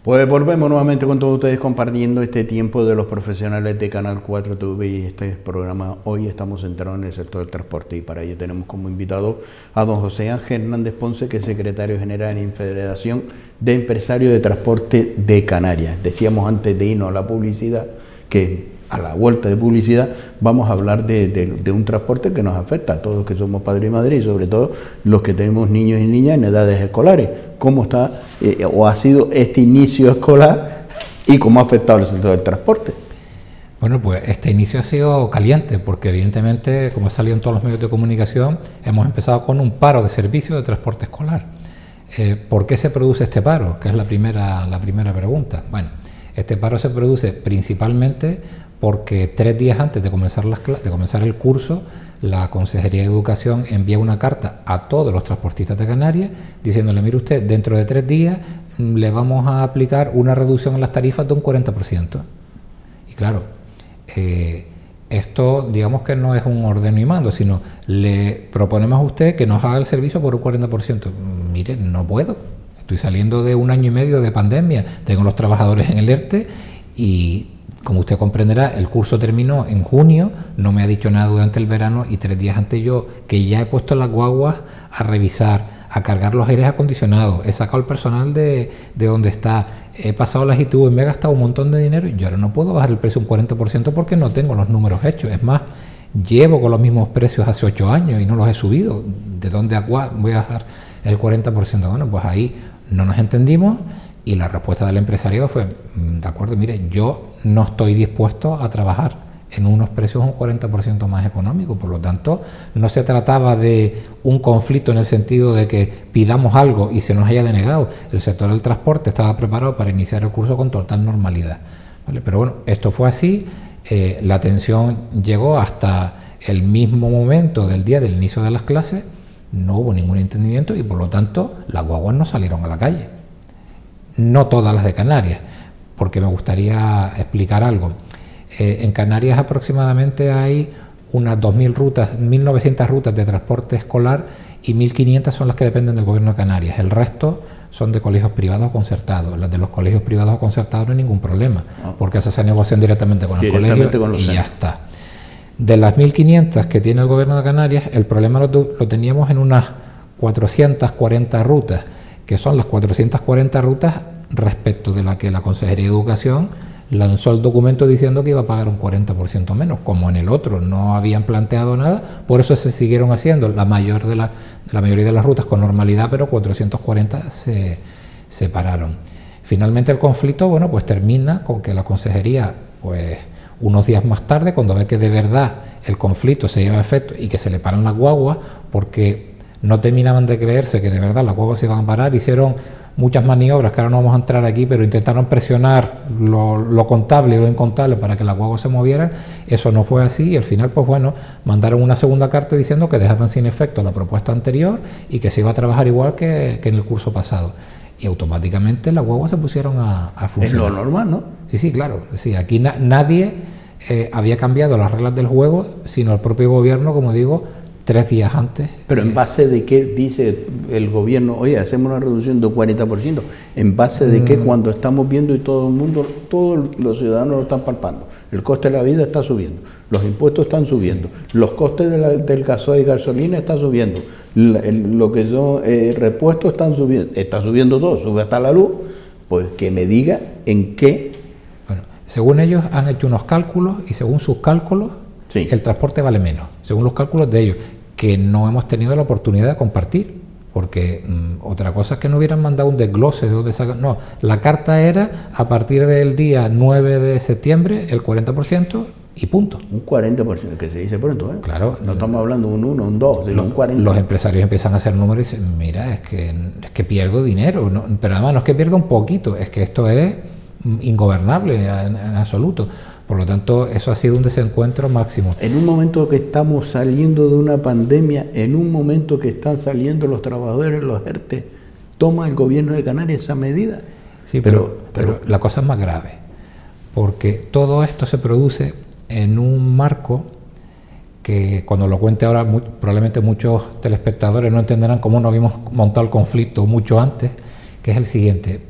Pues volvemos nuevamente con todos ustedes compartiendo este tiempo de los profesionales de Canal 4 TV y este programa. Hoy estamos centrados en el sector del transporte y para ello tenemos como invitado a don José Ángel Hernández Ponce, que es secretario general en Federación de Empresarios de Transporte de Canarias. Decíamos antes de irnos a la publicidad que a la vuelta de publicidad vamos a hablar de un transporte que nos afecta a todos los que somos padres y madres y sobre todo los que tenemos niños y niñas en edades escolares. ¿Cómo está o ha sido este inicio escolar y cómo ha afectado el sector del transporte? Bueno, pues este inicio ha sido caliente porque evidentemente, como ha salido en todos los medios de comunicación, hemos empezado con un paro de servicio de transporte escolar. ¿Por qué se produce este paro? Que es la primera pregunta. Bueno, este paro se produce principalmente porque 3 días antes de comenzar el curso, la Consejería de Educación envía una carta a todos los transportistas de Canarias diciéndole: mire usted, dentro de 3 días le vamos a aplicar una reducción en las tarifas de un 40%. Y claro, esto digamos que no es un ordeno y mando, sino le proponemos a usted que nos haga el servicio por un 40%. Mire, no puedo. Estoy saliendo de 1 año y medio de pandemia, tengo los trabajadores en el ERTE y, como usted comprenderá, el curso terminó en junio, no me ha dicho nada durante el verano y 3 días antes yo, que ya he puesto las guaguas a revisar, a cargar los aires acondicionados, he sacado el personal de donde está, he pasado las ITV, me he gastado un montón de dinero y yo ahora no puedo bajar el precio un 40% porque no tengo los números hechos. Es más, llevo con los mismos precios hace 8 años y no los he subido. ¿De dónde voy a bajar el 40%? Bueno, pues ahí no nos entendimos. Y la respuesta del empresariado fue: de acuerdo, mire, yo no estoy dispuesto a trabajar en unos precios un 40% más económicos. Por lo tanto, no se trataba de un conflicto en el sentido de que pidamos algo y se nos haya denegado. El sector del transporte estaba preparado para iniciar el curso con total normalidad, ¿vale? Pero bueno, esto fue así. La tensión llegó hasta el mismo momento del día del inicio de las clases, no hubo ningún entendimiento y por lo tanto las guaguas no salieron a la calle. No todas las de Canarias, porque me gustaría explicar algo. En Canarias aproximadamente hay unas 2.000 rutas, 1.900 rutas de transporte escolar y 1.500 son las que dependen del gobierno de Canarias. El resto son de colegios privados o concertados. Las de los colegios privados o concertados no hay ningún problema, porque esas se negocian directamente con el colegio y ya está. De las 1.500 que tiene el gobierno de Canarias, el problema lo teníamos en unas 440 rutas, que son las 440 rutas respecto de la que la Consejería de Educación lanzó el documento diciendo que iba a pagar un 40% menos. Como en el otro no habían planteado nada, por eso se siguieron haciendo la mayoría de las rutas con normalidad, pero 440 se pararon. Finalmente el conflicto, bueno, pues termina con que la Consejería, pues unos días más tarde, cuando ve que de verdad el conflicto se lleva a efecto y que se le paran las guaguas, porque no terminaban de creerse que de verdad las guaguas se iban a parar, hicieron muchas maniobras que ahora no vamos a entrar aquí, pero intentaron presionar lo contable y lo incontable para que las guaguas se movieran. Eso no fue así y al final, pues bueno, mandaron una segunda carta diciendo que dejaban sin efecto la propuesta anterior y que se iba a trabajar igual que en el curso pasado. Y automáticamente las guaguas se pusieron a funcionar. Es lo normal, ¿no? Sí, claro. Sí, aquí nadie había cambiado las reglas del juego, sino el propio gobierno, como digo, 3 días antes. Pero ¿en base de qué dice el gobierno, oye, hacemos una reducción de un 40%? ¿En base de qué, cuando estamos viendo y todo el mundo, todos los ciudadanos lo están palpando? El coste de la vida está subiendo, los impuestos están subiendo, sí, los costes del gasoil y gasolina están subiendo, lo que son repuestos están subiendo, está subiendo todo, sube hasta la luz. Pues que me diga en qué. Bueno, según ellos han hecho unos cálculos y según sus cálculos, sí, el transporte vale menos, según los cálculos de ellos, que no hemos tenido la oportunidad de compartir, porque otra cosa es que no hubieran mandado un desglose de dónde sacan. No, la carta era a partir del día 9 de septiembre el 40% y punto. Un 40%, que se dice pronto, ¿eh? Claro. No estamos hablando de un 1, un 2, sino un 40%. Los empresarios empiezan a hacer números y dicen: mira, es que pierdo dinero, no, pero además no es que pierda un poquito, es que esto es ingobernable en absoluto. Por lo tanto, eso ha sido un desencuentro máximo. En un momento que estamos saliendo de una pandemia, en un momento que están saliendo los trabajadores, los ERTE, ¿toma el gobierno de Canarias esa medida? Sí, pero la cosa es más grave, porque todo esto se produce en un marco que, cuando lo cuente ahora, probablemente muchos telespectadores no entenderán cómo no habíamos montado el conflicto mucho antes, que es el siguiente.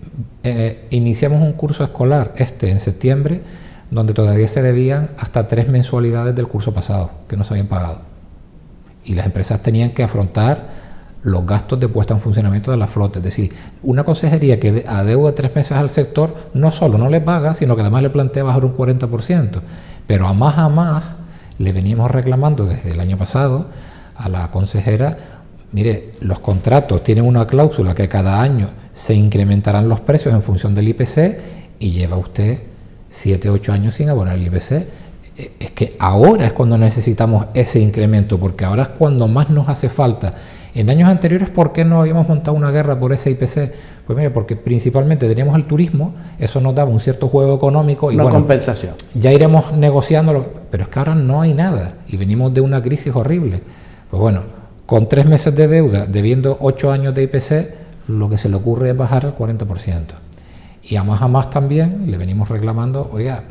iniciamos un curso escolar en septiembre, donde todavía se debían hasta 3 mensualidades del curso pasado, que no se habían pagado. Y las empresas tenían que afrontar los gastos de puesta en funcionamiento de la flota. Es decir, una consejería que adeuda 3 meses al sector, no solo no le paga, sino que además le plantea bajar un 40%. Pero a más le veníamos reclamando desde el año pasado a la consejera: mire, los contratos tienen una cláusula que cada año se incrementarán los precios en función del IPC, y lleva usted 7, 8 años sin abonar el IPC. Es que ahora es cuando necesitamos ese incremento, porque ahora es cuando más nos hace falta. En años anteriores, ¿por qué no habíamos montado una guerra por ese IPC? Pues mire, porque principalmente teníamos el turismo, eso nos daba un cierto juego económico y una compensación. Ya iremos negociándolo, pero es que ahora no hay nada y venimos de una crisis horrible. Pues bueno, con 3 meses de deuda, debiendo 8 años de IPC, lo que se le ocurre es bajar al 40%. Y a más también le venimos reclamando: oiga,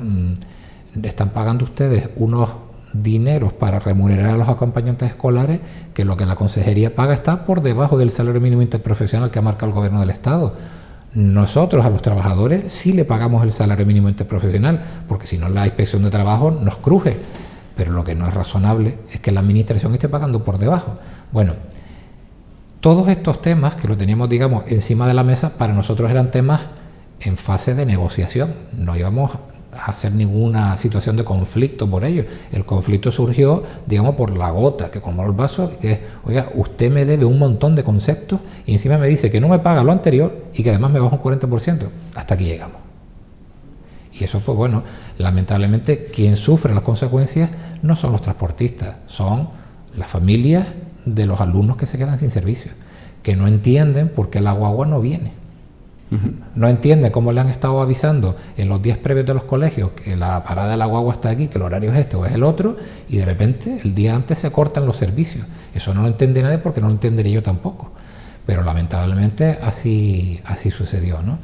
están pagando ustedes unos dineros para remunerar a los acompañantes escolares, que lo que la consejería paga está por debajo del salario mínimo interprofesional que ha marcado el gobierno del Estado. Nosotros a los trabajadores sí le pagamos el salario mínimo interprofesional, porque si no la inspección de trabajo nos cruje, pero lo que no es razonable es que la administración esté pagando por debajo. Bueno, todos estos temas que lo teníamos, digamos, encima de la mesa, para nosotros eran temas en fase de negociación, no íbamos a hacer ninguna situación de conflicto por ello. El conflicto surgió, digamos, por la gota que colmó el vaso, que es: oiga, usted me debe un montón de conceptos y encima me dice que no me paga lo anterior y que además me baja un 40%. Hasta aquí llegamos. Y eso, pues bueno, lamentablemente quien sufre las consecuencias no son los transportistas, son las familias de los alumnos que se quedan sin servicio, que no entienden por qué la guagua no viene. No entiende cómo le han estado avisando en los días previos de los colegios que la parada de la guagua está aquí, que el horario es este o es el otro, y de repente el día antes se cortan los servicios. Eso no lo entiende nadie, porque no lo entendería yo tampoco. Pero lamentablemente así sucedió, ¿no?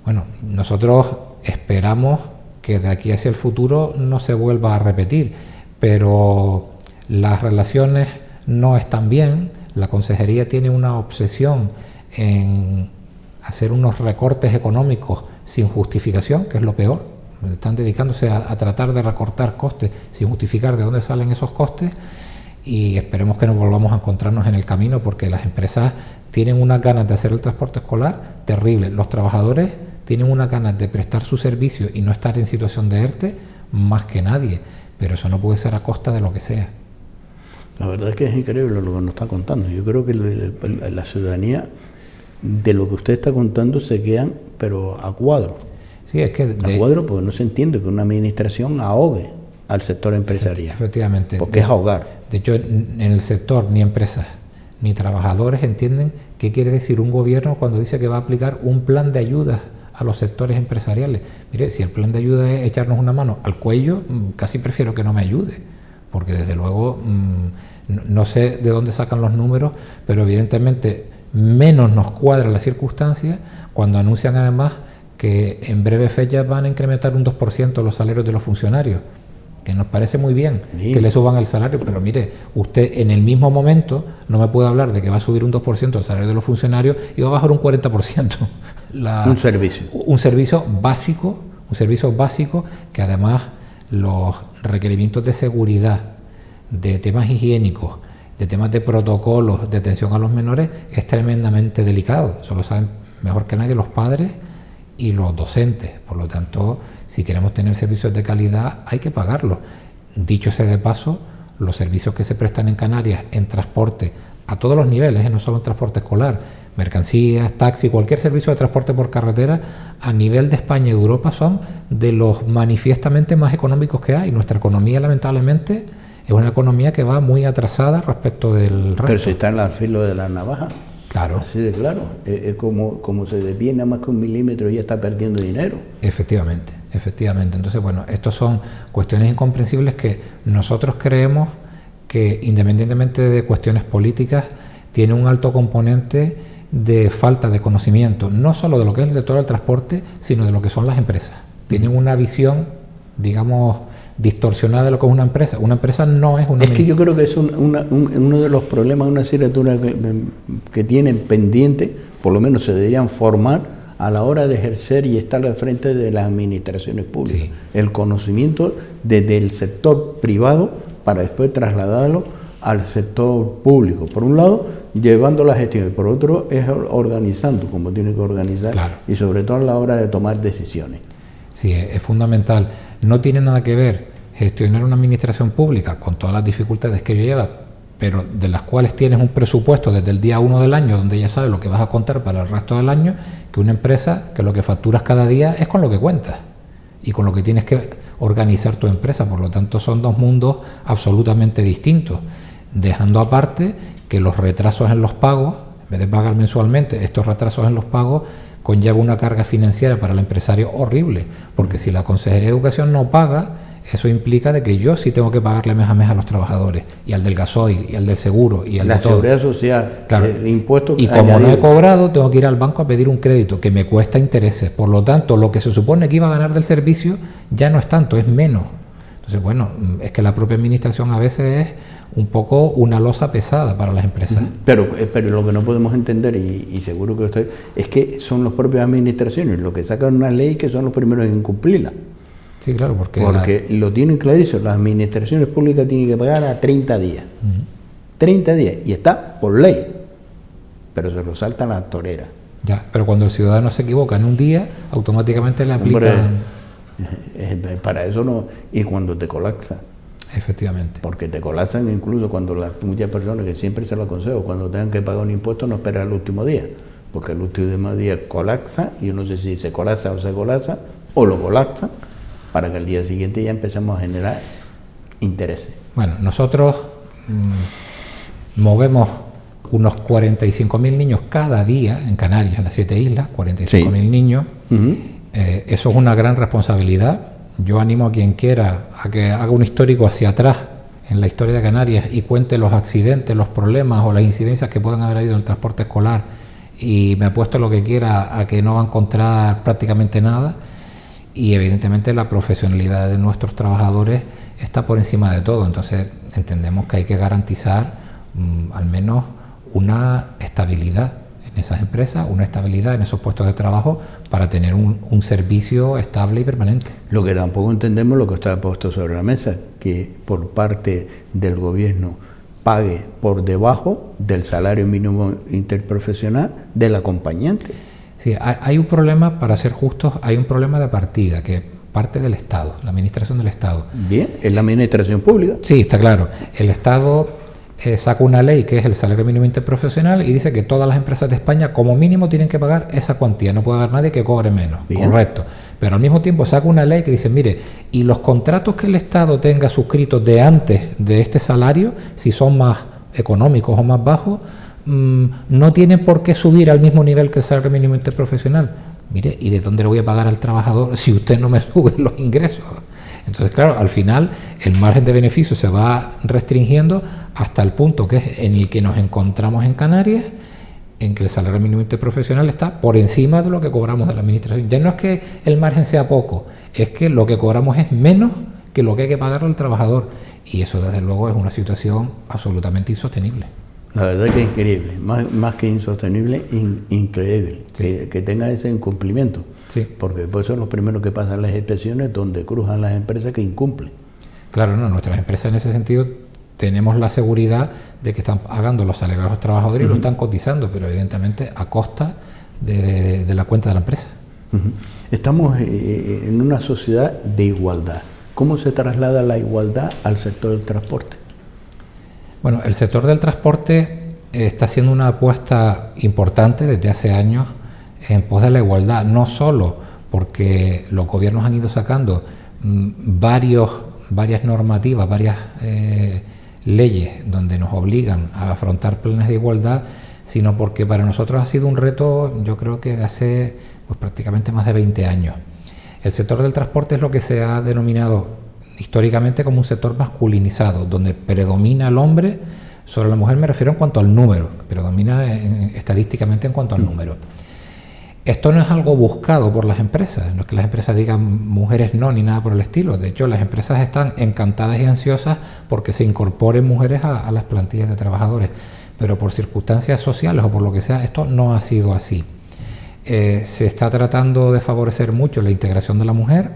Bueno, nosotros esperamos que de aquí hacia el futuro no se vuelva a repetir, pero las relaciones no están bien. La consejería tiene una obsesión en hacer unos recortes económicos sin justificación, que es lo peor. Están dedicándose a tratar de recortar costes sin justificar de dónde salen esos costes, y esperemos que no volvamos a encontrarnos en el camino, porque las empresas tienen unas ganas de hacer el transporte escolar terrible. Los trabajadores tienen unas ganas de prestar su servicio y no estar en situación de ERTE más que nadie, pero eso no puede ser a costa de lo que sea. La verdad es que es increíble lo que nos está contando. Yo creo que la ciudadanía, de lo que usted está contando, se quedan pero a cuadro. Sí, es que a cuadro, porque no se entiende que una administración ahogue al sector empresarial. Efectivamente. Porque es ahogar. De hecho, en el sector ni empresas ni trabajadores entienden qué quiere decir un gobierno cuando dice que va a aplicar un plan de ayuda a los sectores empresariales. Mire, si el plan de ayuda es echarnos una mano al cuello, casi prefiero que no me ayude, porque desde luego no sé de dónde sacan los números, pero evidentemente menos nos cuadra la circunstancia cuando anuncian además que en breve fecha van a incrementar un 2% los salarios de los funcionarios, que nos parece muy bien que le suban el salario, pero mire, usted en el mismo momento no me puede hablar de que va a subir un 2% el salario de los funcionarios y va a bajar un 40% un servicio básico que además los requerimientos de seguridad, de temas higiénicos, de temas de protocolos de atención a los menores es tremendamente delicado. Eso lo saben mejor que nadie los padres y los docentes. Por lo tanto, si queremos tener servicios de calidad, hay que pagarlos. Dicho sea de paso, los servicios que se prestan en Canarias en transporte a todos los niveles, no solo en transporte escolar, mercancías, taxi, cualquier servicio de transporte por carretera a nivel de España y de Europa son de los manifiestamente más económicos que hay. Nuestra economía, lamentablemente, es una economía que va muy atrasada respecto del resto. Pero si está en el filo de la navaja. Claro. Así de claro. Es como se desvíe nada más que 1 milímetro y ya está perdiendo dinero. Efectivamente. Entonces, bueno, estos son cuestiones incomprensibles que nosotros creemos que, independientemente de cuestiones políticas, tiene un alto componente de falta de conocimiento, no solo de lo que es el sector del transporte, sino de lo que son las empresas. Tienen una visión, digamos, distorsionada de lo que es una empresa. Una empresa no es una... Es que yo creo que es uno de los problemas, una asignatura que tienen pendiente, por lo menos se deberían formar a la hora de ejercer y estar al frente de las administraciones públicas. Sí. El conocimiento desde el sector privado para después trasladarlo al sector público. Por un lado, llevando la gestión, y por otro es organizando como tiene que organizar, claro. Y sobre todo a la hora de tomar decisiones. Sí, es fundamental. No tiene nada que ver gestionar una administración pública con todas las dificultades que ello lleva, pero de las cuales tienes un presupuesto desde el día 1 del año, donde ya sabes lo que vas a contar para el resto del año, que una empresa que lo que facturas cada día es con lo que cuentas y con lo que tienes que organizar tu empresa. Por lo tanto, son dos mundos absolutamente distintos, dejando aparte que los retrasos en los pagos, en vez de pagar mensualmente, estos retrasos en los pagos conlleva una carga financiera para el empresario horrible, porque si la Consejería de Educación no paga, eso implica de que yo sí tengo que pagarle mes a los trabajadores, y al del gasoil, y al del seguro, y al la de todo. Seguridad Social, claro. Impuestos. Y como no he cobrado, tengo que ir al banco a pedir un crédito que me cuesta intereses. Por lo tanto, lo que se supone que iba a ganar del servicio ya no es tanto, es menos. Entonces, bueno, es que la propia administración a veces es un poco una losa pesada para las empresas. Pero lo que no podemos entender, y seguro que usted, es que son las propias administraciones los que sacan una ley que son los primeros en incumplirla. Sí, claro, porque lo tienen clarísimo, las administraciones públicas tienen que pagar a 30 días. 30 días, y está por ley, pero se lo saltan las toreras. Ya, pero cuando el ciudadano se equivoca en un día, automáticamente le aplican... Para eso no, y cuando te colapsa. Efectivamente. Porque te colapsan incluso cuando muchas personas, que siempre se lo aconsejo, cuando tengan que pagar un impuesto no esperar el último día, porque el último día colapsa, y yo no sé si se colapsa o lo colapsa, para que al día siguiente ya empecemos a generar intereses. Bueno, nosotros movemos unos 45.000 niños cada día en Canarias, en las 7 islas, 45.000 niños. Eso es una gran responsabilidad. Yo animo a quien quiera a que haga un histórico hacia atrás en la historia de Canarias y cuente los accidentes, los problemas o las incidencias que puedan haber habido en el transporte escolar, y me apuesto lo que quiera a que no va a encontrar prácticamente nada. Y evidentemente la profesionalidad de nuestros trabajadores está por encima de todo. Entonces entendemos que hay que garantizar al menos una estabilidad en esas empresas, una estabilidad en esos puestos de trabajo para tener un servicio estable y permanente. Lo que tampoco entendemos, lo que está puesto sobre la mesa, que por parte del gobierno pague por debajo del salario mínimo interprofesional del acompañante. Sí, hay un problema, para ser justos, hay un problema de partida, que parte del Estado, la administración del Estado. Bien, es la administración pública. Sí, está claro. El Estado saca una ley que es el salario mínimo interprofesional y dice que todas las empresas de España como mínimo tienen que pagar esa cuantía, no puede haber nadie que cobre menos. Bien. Correcto. Pero al mismo tiempo saca una ley que dice, mire, y los contratos que el Estado tenga suscritos de antes de este salario, si son más económicos o más bajos, no tienen por qué subir al mismo nivel que el salario mínimo interprofesional. Mire, ¿y de dónde le voy a pagar al trabajador si usted no me sube los ingresos? Entonces, claro, al final el margen de beneficio se va restringiendo hasta el punto que es en el que nos encontramos en Canarias, en que el salario mínimo interprofesional está por encima de lo que cobramos de la administración. Ya no es que el margen sea poco, es que lo que cobramos es menos que lo que hay que pagarle al trabajador, y eso desde luego es una situación absolutamente insostenible. La verdad que es increíble, más que insostenible, increíble, sí. que tenga ese incumplimiento. Sí. Porque después son los primeros que pasan las expresiones donde cruzan las empresas que incumplen. Claro, no, nuestras empresas en ese sentido tenemos la seguridad de que están pagando los salarios a los trabajadores y lo están cotizando, pero evidentemente a costa de la cuenta de la empresa. Estamos en una sociedad de igualdad. ¿Cómo se traslada la igualdad al sector del transporte? Bueno, el sector del transporte está haciendo una apuesta importante desde hace años en pos de la igualdad, no solo porque los gobiernos han ido sacando varias normativas, varias leyes donde nos obligan a afrontar planes de igualdad, sino porque para nosotros ha sido un reto, yo creo que de hace prácticamente más de 20 años. El sector del transporte es lo que se ha denominado históricamente como un sector masculinizado, donde predomina el hombre sobre la mujer. Me refiero en cuanto al número, predomina estadísticamente en cuanto al número. Esto no es algo buscado por las empresas, no es que las empresas digan mujeres no, ni nada por el estilo. De hecho, las empresas están encantadas y ansiosas porque se incorporen mujeres a las plantillas de trabajadores, pero por circunstancias sociales o por lo que sea, esto no ha sido así. se está tratando de favorecer mucho la integración de la mujer,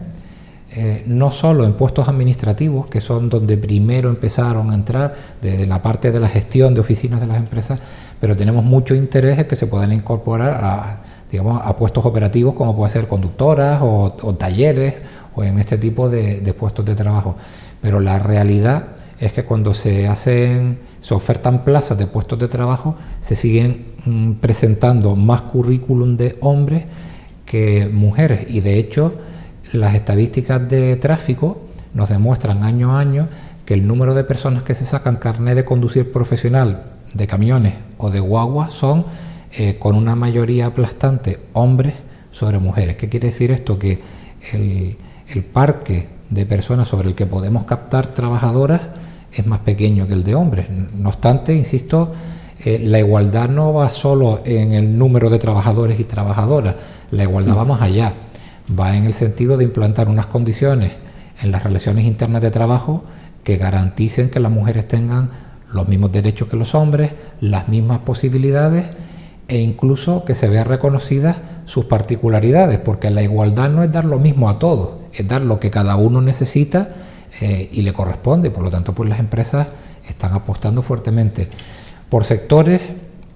no solo en puestos administrativos, que son donde primero empezaron a entrar, desde la parte de la gestión de oficinas de las empresas, pero tenemos mucho interés en que se puedan incorporar a puestos operativos, como puede ser conductoras o talleres, o en este tipo de puestos de trabajo. Pero la realidad es que cuando se ofertan plazas de puestos de trabajo, se siguen presentando más currículum de hombres que mujeres, y de hecho las estadísticas de tráfico nos demuestran año a año que el número de personas que se sacan carnet de conducir profesional de camiones o de guaguas son con una mayoría aplastante hombres sobre mujeres. ¿Qué quiere decir esto? Que el parque de personas sobre el que podemos captar trabajadoras es más pequeño que el de hombres. No obstante, insisto, la igualdad no va solo en el número de trabajadores y trabajadoras, la igualdad va más allá, va en el sentido de implantar unas condiciones en las relaciones internas de trabajo que garanticen que las mujeres tengan los mismos derechos que los hombres, las mismas posibilidades, e incluso que se vean reconocidas sus particularidades, porque la igualdad no es dar lo mismo a todos, es dar lo que cada uno necesita y le corresponde. Por lo tanto, pues las empresas están apostando fuertemente. Por sectores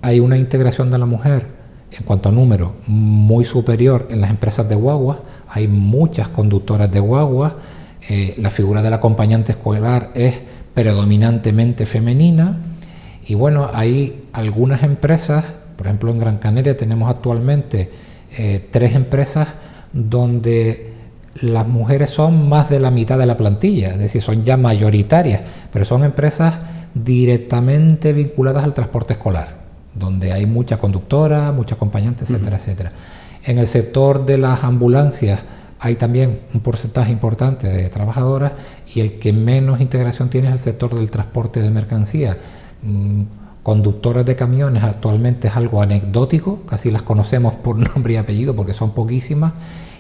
hay una integración de la mujer en cuanto a número muy superior en las empresas de guaguas. Hay muchas conductoras de guaguas, la figura del acompañante escolar es predominantemente femenina, y bueno, hay algunas empresas, por ejemplo en Gran Canaria tenemos actualmente 3 empresas donde las mujeres son más de la mitad de la plantilla, es decir, son ya mayoritarias, pero son empresas directamente vinculadas al transporte escolar, donde hay mucha conductora, mucha acompañante, etcétera, etcétera. En el sector de las ambulancias hay también un porcentaje importante de trabajadoras, y el que menos integración tiene es el sector del transporte de mercancías. Conductoras de camiones actualmente es algo anecdótico, casi las conocemos por nombre y apellido porque son poquísimas,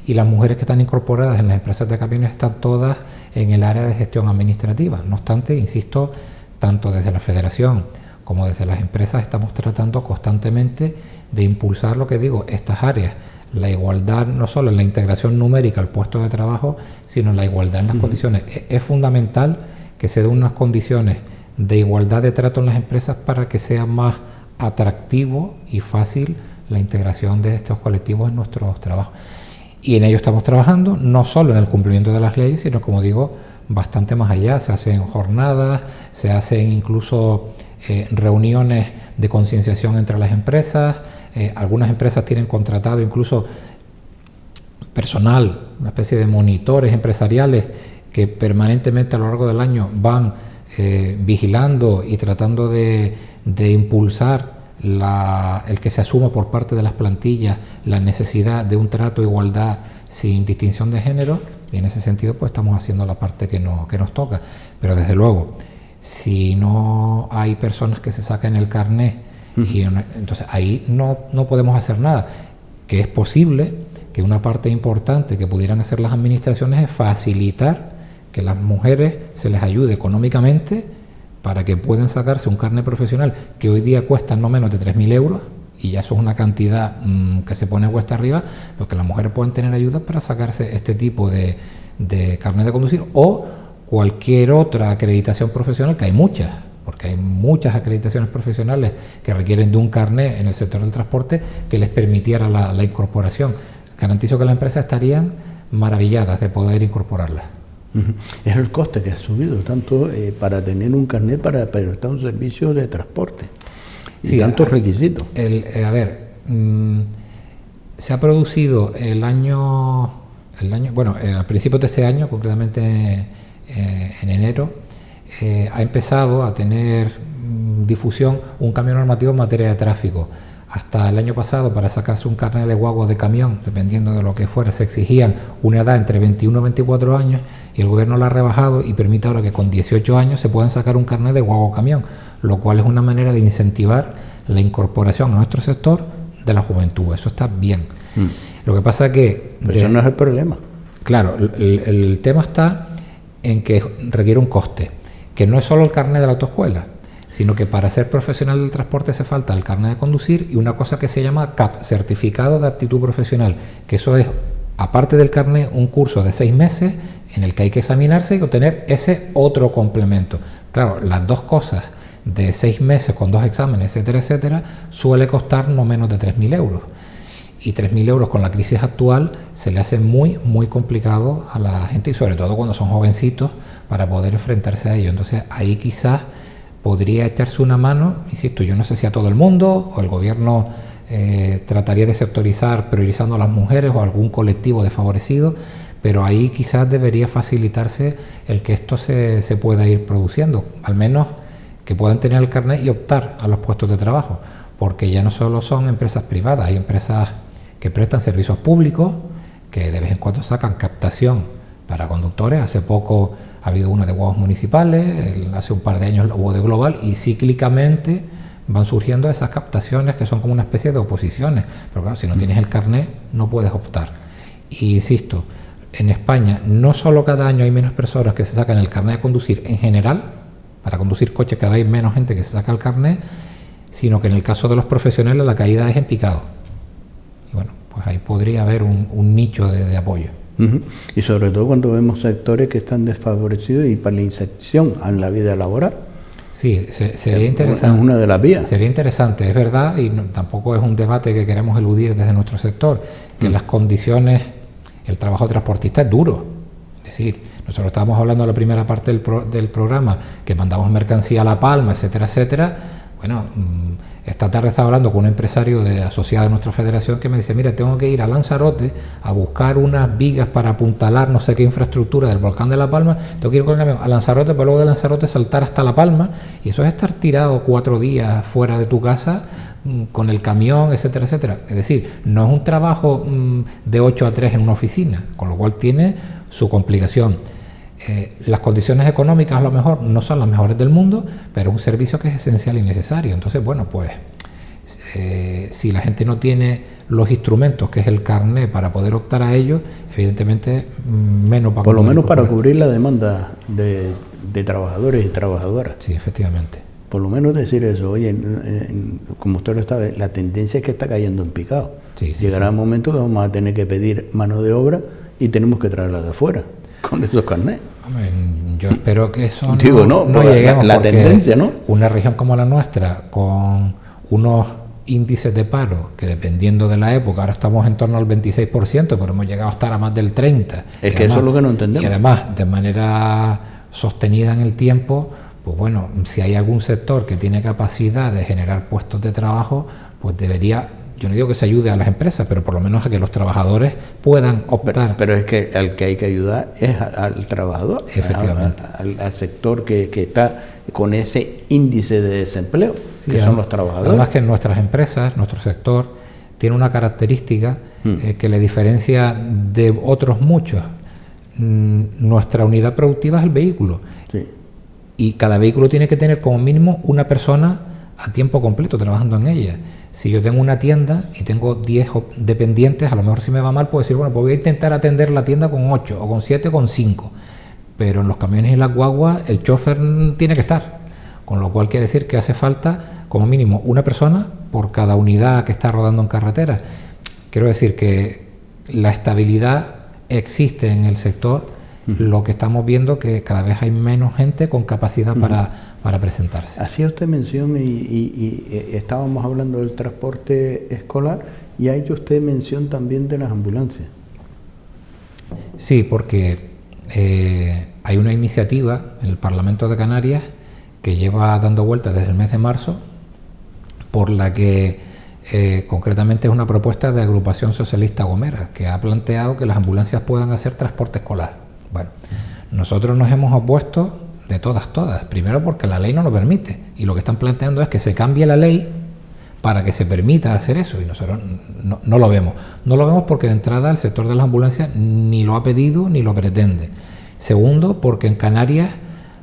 y las mujeres que están incorporadas en las empresas de camiones están todas en el área de gestión administrativa. No obstante, insisto, tanto desde la Federación como desde las empresas estamos tratando constantemente de impulsar, lo que digo, estas áreas. La igualdad no solo en la integración numérica al puesto de trabajo, sino en la igualdad en las condiciones. Es fundamental que se den unas condiciones de igualdad de trato en las empresas para que sea más atractivo y fácil la integración de estos colectivos en nuestros trabajos. Y en ello estamos trabajando, no solo en el cumplimiento de las leyes, sino, como digo, bastante más allá. Se hacen jornadas, se hacen incluso reuniones de concienciación entre las empresas. Algunas empresas tienen contratado incluso personal, una especie de monitores empresariales que permanentemente a lo largo del año van vigilando y tratando de impulsar el que se asuma por parte de las plantillas la necesidad de un trato de igualdad sin distinción de género, y en ese sentido pues estamos haciendo la parte que nos toca. Pero desde luego, si no hay personas que se saquen el carnet, entonces ahí no podemos hacer nada. Que es posible que una parte importante que pudieran hacer las administraciones es facilitar que las mujeres se les ayude económicamente para que puedan sacarse un carnet profesional que hoy día cuesta no menos de 3.000 euros, y ya eso es una cantidad que se pone cuesta arriba, porque las mujeres pueden tener ayuda para sacarse este tipo de carnet de conducir o cualquier otra acreditación profesional, que hay muchas, porque hay muchas acreditaciones profesionales que requieren de un carnet en el sector del transporte que les permitiera la incorporación. Garantizo que las empresas estarían maravilladas de poder incorporarlas. Es el coste que ha subido tanto para tener un carnet para prestar un servicio de transporte y sí, tantos requisitos. Se ha producido el año a principios de este año, concretamente en enero, ha empezado a tener difusión un cambio normativo en materia de tráfico. Hasta el año pasado, para sacarse un carnet de guagua de camión, dependiendo de lo que fuera, se exigían una edad entre 21 y 24 años, y el gobierno la ha rebajado y permite ahora que con 18 años se puedan sacar un carnet de guagua o camión, lo cual es una manera de incentivar la incorporación a nuestro sector de la juventud. Eso está bien. Lo que pasa es que... Pero eso no es el problema. Claro, el tema está en que requiere un coste, que no es solo el carnet de la autoescuela, sino que para ser profesional del transporte hace falta el carnet de conducir y una cosa que se llama CAP, Certificado de Aptitud Profesional, que eso es, aparte del carnet, un curso de 6 meses en el que hay que examinarse y obtener ese otro complemento. Claro, las dos cosas de 6 meses con 2 exámenes, etcétera, etcétera, suele costar no menos de 3.000 euros. Y 3.000 euros con la crisis actual se le hace muy, muy complicado a la gente, y sobre todo cuando son jovencitos, para poder enfrentarse a ello. Entonces ahí quizás podría echarse una mano, insisto, yo no sé si a todo el mundo, o el gobierno trataría de sectorizar priorizando a las mujeres o a algún colectivo desfavorecido, pero ahí quizás debería facilitarse el que esto se pueda ir produciendo, al menos que puedan tener el carnet y optar a los puestos de trabajo, porque ya no solo son empresas privadas, hay empresas que prestan servicios públicos, que de vez en cuando sacan captación para conductores. Hace poco ha habido una de guaguas municipales, hace un par de años hubo de Global, y cíclicamente van surgiendo esas captaciones que son como una especie de oposiciones. Pero claro, si no tienes el carnet no puedes optar. Y insisto, en España no solo cada año hay menos personas que se sacan el carnet de conducir en general, para conducir coches cada vez hay menos gente que se saca el carnet, sino que en el caso de los profesionales la caída es en picado. Y bueno, pues ahí podría haber un nicho de apoyo. Y sobre todo cuando vemos sectores que están desfavorecidos y para la inserción en la vida laboral. Sí, sería interesante. Es una de las vías. Sería interesante, es verdad, y tampoco es un debate que queremos eludir desde nuestro sector, que las condiciones, el trabajo transportista es duro. Es decir, nosotros estábamos hablando en la primera parte del programa, que mandamos mercancía a La Palma, etcétera, etcétera. Bueno, esta tarde estaba hablando con un empresario asociado a nuestra federación que me dice, mira, tengo que ir a Lanzarote a buscar unas vigas para apuntalar no sé qué infraestructura del volcán de La Palma, tengo que ir con el camión a Lanzarote, pero luego de Lanzarote saltar hasta La Palma, y eso es estar tirado 4 días fuera de tu casa con el camión, etcétera, etcétera. Es decir, no es un trabajo de 8 a 3 en una oficina, con lo cual tiene su complicación. Las condiciones económicas a lo mejor no son las mejores del mundo, pero es un servicio que es esencial y necesario. Entonces, bueno, pues si la gente no tiene los instrumentos, que es el carnet, para poder optar a ellos, evidentemente menos va a por lo menos para cubrir la demanda de trabajadores y trabajadoras. Sí, efectivamente. Por lo menos decir eso, oye, como usted lo sabe, la tendencia es que está cayendo en picado. Sí, llegará un momento que vamos a tener que pedir mano de obra y tenemos que traerla de afuera con esos carnets. Hombre, yo espero que eso digo, no lleguemos, la tendencia, ¿no? Una región como la nuestra, con unos índices de paro que, dependiendo de la época, ahora estamos en torno al 26%, pero hemos llegado a estar a más del 30%. Es que además, eso es lo que no entendemos. Y además, de manera sostenida en el tiempo, pues bueno, si hay algún sector que tiene capacidad de generar puestos de trabajo, pues debería, yo no digo que se ayude a las empresas, pero por lo menos a que los trabajadores puedan optar. Pero es que al que hay que ayudar es al trabajador, efectivamente, al sector que está con ese índice de desempleo, sí, que son los trabajadores. Además que en nuestras empresas, nuestro sector, tiene una característica que le diferencia de otros muchos. Nuestra unidad productiva es el vehículo. Sí. Y cada vehículo tiene que tener como mínimo una persona a tiempo completo trabajando en ella. Si yo tengo una tienda y tengo 10 dependientes, a lo mejor si me va mal puedo decir, bueno, pues voy a intentar atender la tienda con 8, o con 7, o con 5. Pero en los camiones y las guaguas el chofer tiene que estar. Con lo cual quiere decir que hace falta como mínimo una persona por cada unidad que está rodando en carretera. Quiero decir que la estabilidad existe en el sector. Lo que estamos viendo que cada vez hay menos gente con capacidad para presentarse. Hacía usted mención y estábamos hablando del transporte escolar y ha hecho usted mención también de las ambulancias. Sí, porque hay una iniciativa en el Parlamento de Canarias que lleva dando vueltas desde el mes de marzo, por la que concretamente es una propuesta de Agrupación Socialista Gomera, que ha planteado que las ambulancias puedan hacer transporte escolar. Bueno, nosotros nos hemos opuesto de todas, primero porque la ley no lo permite, y lo que están planteando es que se cambie la ley para que se permita hacer eso, y nosotros no lo vemos. No lo vemos porque de entrada el sector de las ambulancias ni lo ha pedido ni lo pretende. Segundo, porque en Canarias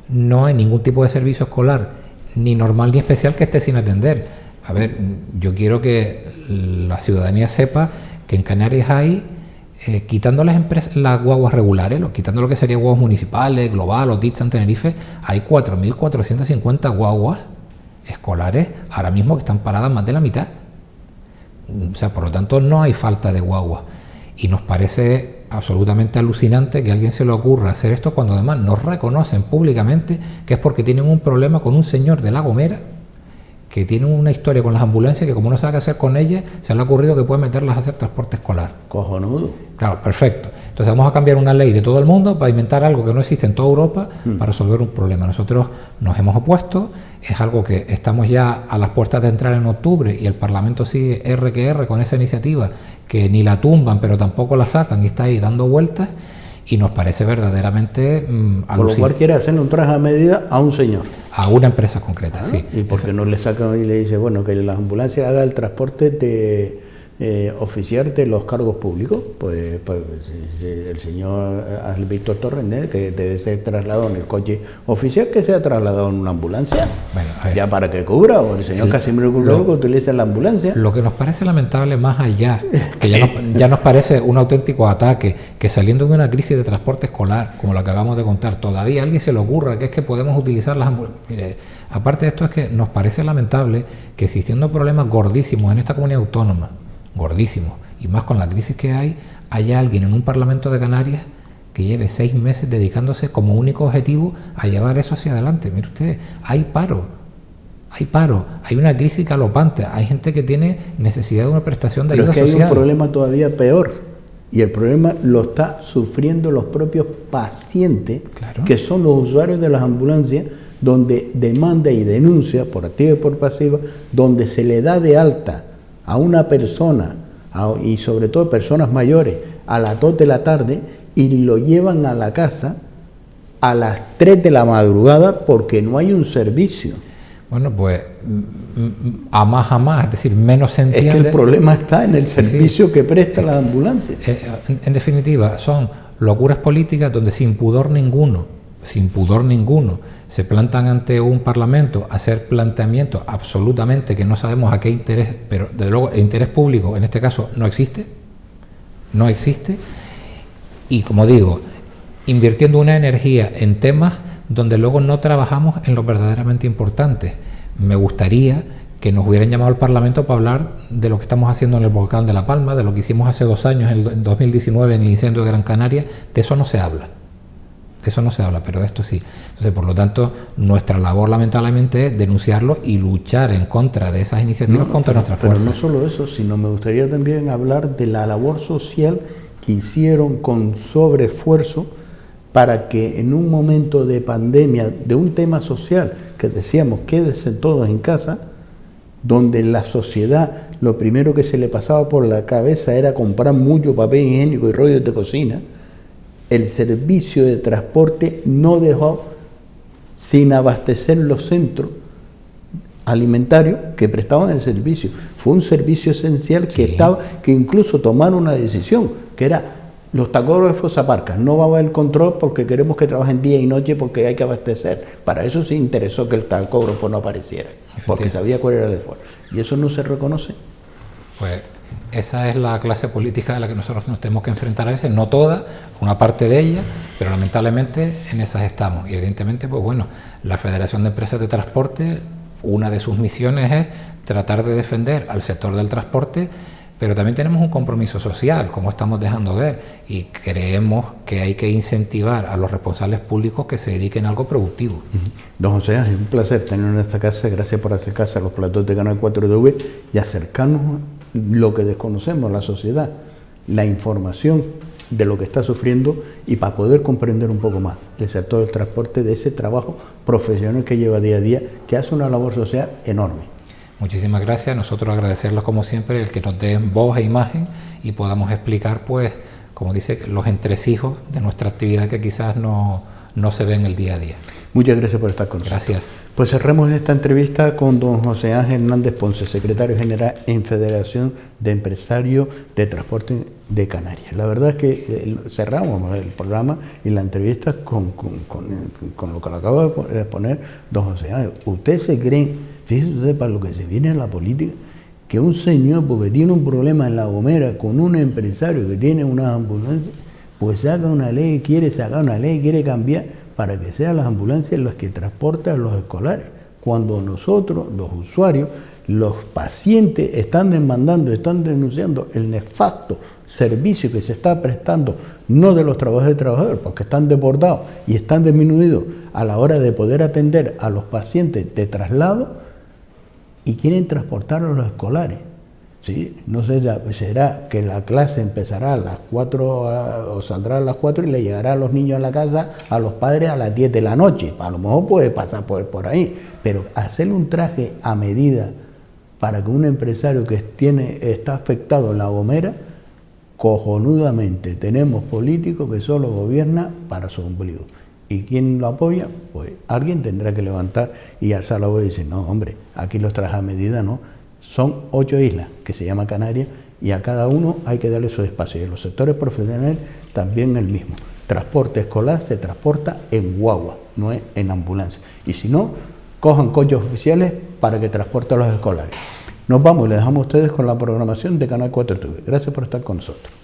no hay ningún tipo de servicio escolar, ni normal ni especial, que esté sin atender. A ver, yo quiero que la ciudadanía sepa que en Canarias hay, quitando las guaguas regulares, quitando lo que serían guaguas municipales, Global o Ditsan, Tenerife, hay 4.450 guaguas escolares ahora mismo que están paradas más de la mitad. O sea, por lo tanto no hay falta de guaguas. Y nos parece absolutamente alucinante que a alguien se le ocurra hacer esto cuando además nos reconocen públicamente que es porque tienen un problema con un señor de La Gomera que tiene una historia con las ambulancias que como no sabe qué hacer con ellas, se le ha ocurrido que puede meterlas a hacer transporte escolar. Cojonudo. Claro, perfecto. Entonces vamos a cambiar una ley de todo el mundo para inventar algo que no existe en toda Europa para resolver un problema. Nosotros nos hemos opuesto, es algo que estamos ya a las puertas de entrar en octubre y el Parlamento sigue R que R con esa iniciativa que ni la tumban pero tampoco la sacan y está ahí dando vueltas y nos parece verdaderamente alucinante. Por lo cual quiere hacerle un traje a medida a un señor. A una empresa concreta, sí. ¿Y por qué no le sacan y le dice, bueno, que las ambulancias haga el transporte de oficial de los cargos públicos? Pues si el señor Víctor Torrent, que debe ser trasladado en el coche oficial, que sea trasladado en una ambulancia. Bueno, ya para que cubra, o el señor Casimiro Curro que utilice la ambulancia. Lo que nos parece lamentable más allá, que ya nos parece un auténtico ataque, que saliendo de una crisis de transporte escolar, como la que acabamos de contar, todavía a alguien se le ocurra que es que podemos utilizar las ambulancias. Mire, aparte de esto es que nos parece lamentable que existiendo problemas gordísimos en esta comunidad autónoma, gordísimos, y más con la crisis que hay, haya alguien en un Parlamento de Canarias que lleve 6 meses dedicándose como único objetivo a llevar eso hacia adelante. Mire usted, hay paro, hay una crisis galopante, hay gente que tiene necesidad de una prestación de ayuda social. Pero es que hay un problema todavía peor, y el problema lo está sufriendo los propios pacientes, claro, que son los usuarios de las ambulancias, donde demanda y denuncia por activa y por pasiva, donde se le da de alta a una persona, y sobre todo personas mayores, a las 2 de la tarde y lo llevan a la casa a las 3 de la madrugada porque no hay un servicio. Bueno, pues a más, es decir, menos se entiende. Es que el problema está en el servicio que presta la ambulancia. En definitiva, son locuras políticas donde sin pudor ninguno, se plantan ante un parlamento a hacer planteamientos absolutamente que no sabemos a qué interés, pero desde luego el interés público en este caso no existe, y como digo, invirtiendo una energía en temas donde luego no trabajamos en lo verdaderamente importante. Me gustaría que nos hubieran llamado al Parlamento para hablar de lo que estamos haciendo en el volcán de La Palma, de lo que hicimos hace 2 años, en 2019, en el incendio de Gran Canaria. De eso no se habla, pero de esto sí. Entonces, por lo tanto, nuestra labor lamentablemente es denunciarlo y luchar en contra de esas iniciativas contra nuestras fuerzas. Pero no solo eso, sino me gustaría también hablar de la labor social que hicieron con sobreesfuerzo para que en un momento de pandemia, de un tema social, que decíamos, quédense todos en casa, donde la sociedad lo primero que se le pasaba por la cabeza era comprar mucho papel higiénico y rollos de cocina, el servicio de transporte no dejó sin abastecer los centros alimentarios que prestaban el servicio. Fue un servicio esencial que incluso tomaron una decisión, que era: los tacógrafos aparcan, no va a haber control porque queremos que trabajen día y noche porque hay que abastecer. Para eso se interesó que el tacógrafo no apareciera, porque sabía cuál era el esfuerzo. ¿Y eso no se reconoce? Pues esa es la clase política a la que nosotros nos tenemos que enfrentar a veces, no toda, una parte de ella, pero lamentablemente en esas estamos. Y evidentemente, pues bueno, la Federación de Empresas de Transporte, una de sus misiones es tratar de defender al sector del transporte, pero también tenemos un compromiso social, como estamos dejando ver, y creemos que hay que incentivar a los responsables públicos que se dediquen a algo productivo. Don José Ángel, un placer tenerlo en esta casa. Gracias por acercarse a los platos de Canal 4TV y acercarnos lo que desconocemos, la sociedad, la información de lo que está sufriendo, y para poder comprender un poco más el sector del transporte, de ese trabajo profesional que lleva día a día, que hace una labor social enorme. Muchísimas gracias. Nosotros agradecerles como siempre el que nos den voz e imagen y podamos explicar, pues, como dice, los entresijos de nuestra actividad que quizás no se ven el día a día. Muchas gracias por estar con nosotros. Gracias. Pues cerremos esta entrevista con don José Ángel Hernández Ponce, secretario general en Federación de Empresarios de Transporte de Canarias. La verdad es que cerramos el programa y la entrevista con lo que le acaba de poner don José Ángel. ¿Usted se cree, fíjese usted para lo que se viene en la política, que un señor, porque tiene un problema en La Gomera con un empresario que tiene una ambulancia, pues saca una ley, quiere sacar una ley, quiere cambiar para que sean las ambulancias las que transportan a los escolares? cuando nosotros, los usuarios, los pacientes están demandando, están denunciando el nefasto servicio que se está prestando, no de los trabajadores y trabajadoras, porque están desbordados y están disminuidos a la hora de poder atender a los pacientes de traslado y quieren transportar a los escolares. ¿Sí? No sé, será que la clase empezará a las 4 o saldrá a las 4 y le llegará a los niños a la casa, a los padres a las 10 de la noche. A lo mejor puede pasar por ahí, pero hacerle un traje a medida para que un empresario que está afectado en La Gomera, cojonudamente tenemos políticos que solo gobiernan para su ombligo. ¿Y quién lo apoya? Pues alguien tendrá que levantar y alzar la voz y decir, no, hombre, aquí los trajes a medida no. Son 8 islas, que se llama Canarias, y a cada uno hay que darle su espacio. Y en los sectores profesionales también el mismo. Transporte escolar se transporta en guagua, no es en ambulancia. Y si no, cojan coches oficiales para que transporten a los escolares. Nos vamos y les dejamos a ustedes con la programación de Canal 4 TV. Gracias por estar con nosotros.